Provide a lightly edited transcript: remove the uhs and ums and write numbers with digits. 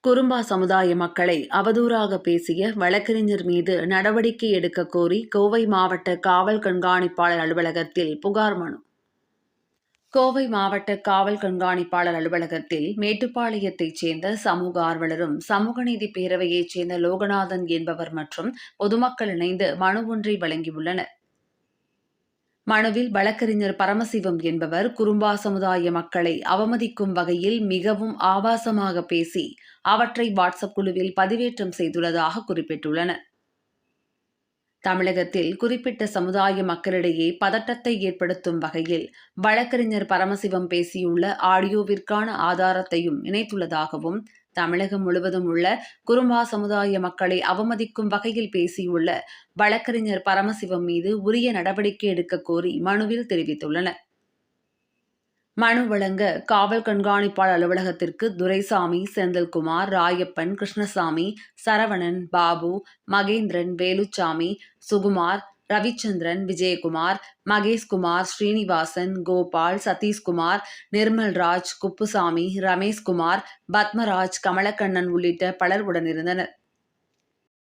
குறும்பா சமுதாய மக்களை அவதூறாக பேசிய வழக்கறிஞர் மீது நடவடிக்கை எடுக்க கோரி கோவை மாவட்ட காவல் கண்காணிப்பாளர் அலுவலகத்தில் புகார் மனு. கோவை மாவட்ட காவல் கண்காணிப்பாளர் அலுவலகத்தில் மேட்டுப்பாளையத்தைச் சேர்ந்த சமூக ஆர்வலரும் சமூக நீதி பேரவையைச் சேர்ந்த லோகநாதன் என்பவர் மற்றும் பொதுமக்கள் இணைந்து மனு ஒன்றை வழங்கியுள்ளனர். மனுவில் வழக்கறிஞர் பரமசிவம் என்பவர் குறும்பா சமுதாய மக்களை அவமதிக்கும் வகையில் மிகவும் ஆபாசமாக பேசி அவற்றை வாட்ஸ்அப் குழுவில் பதிவேற்றம் செய்துள்ளதாக குறிப்பிட்டுள்ளனர். தமிழகத்தில் குறிப்பிட்ட சமுதாய மக்களிடையே பதட்டத்தை ஏற்படுத்தும் வகையில் வழக்கறிஞர் பரமசிவம் பேசியுள்ள ஆடியோவிற்கான ஆதாரத்தையும் இணைத்துள்ளதாகவும், தமிழகம் முழுவதும் உள்ள குறும்பா சமுதாய மக்களை அவமதிக்கும் வகையில் பேசியுள்ள வழக்கறிஞர் பரமசிவம் மீது உரிய நடவடிக்கை எடுக்க கோரி மனுவில் தெரிவித்துள்ளனர். மனு வழங்க காவல் கண்காணிப்பாளர் அலுவலகத்திற்கு துரைசாமி, செந்தில்குமார், ராயப்பன், கிருஷ்ணசாமி, சரவணன், பாபு, மகேந்திரன், வேலுச்சாமி, சுகுமார், ரவிச்சந்திரன், விஜயகுமார், மகேஷ்குமார், ஸ்ரீனிவாசன், கோபால், சதீஷ்குமார், நிர்மல்ராஜ், குப்புசாமி, ரமேஷ்குமார், பத்மராஜ், கமலக்கண்ணன் உள்ளிட்ட பலர் உடனிருந்தனர்.